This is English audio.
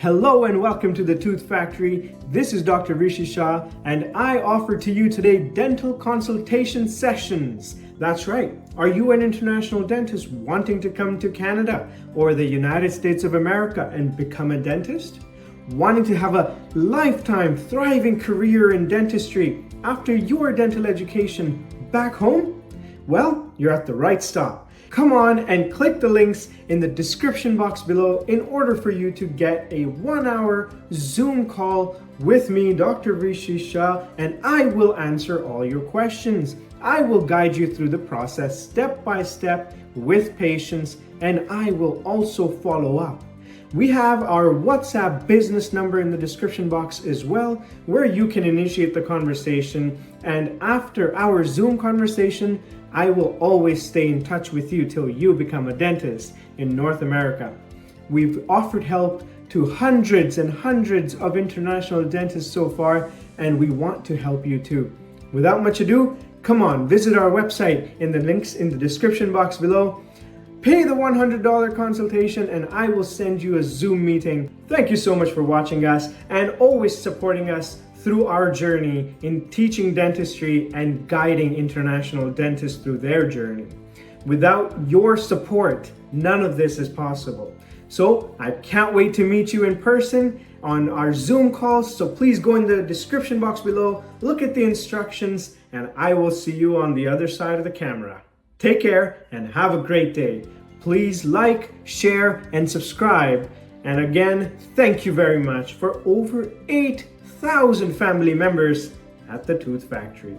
Hello and welcome to the Tooth Factory. This is Dr. Rishi Shah and I offer to you today dental consultation sessions. That's right. Are you an international dentist wanting to come to Canada or the United States of America and become a dentist? Wanting to have a lifetime thriving career in dentistry after your dental education back home? Well, you're at the right stop. Come on and click the links in the description box below in order for you to get a 1-hour Zoom call with me, Dr. Rishi Shah, and I will answer all your questions. I will guide you through the process step by step with patience, and I will also follow up. We have our WhatsApp business number in the description box as well, where you can initiate the conversation. And after our Zoom conversation, I will always stay in touch with you till you become a dentist in North America. We've offered help to hundreds and hundreds of international dentists so far, and we want to help you too. Without much ado, come on, visit our website in the links in the description box below. Pay the $100 consultation and I will send you a Zoom meeting. Thank you so much for watching us and always supporting us through our journey in teaching dentistry and guiding international dentists through their journey. Without your support, none of this is possible. So I can't wait to meet you in person on our Zoom calls. So please go in the description box below, look at the instructions, and I will see you on the other side of the camera. Take care and have a great day. Please like, share, and subscribe. And again, thank you very much for over 8,000 family members at the Tooth Factory.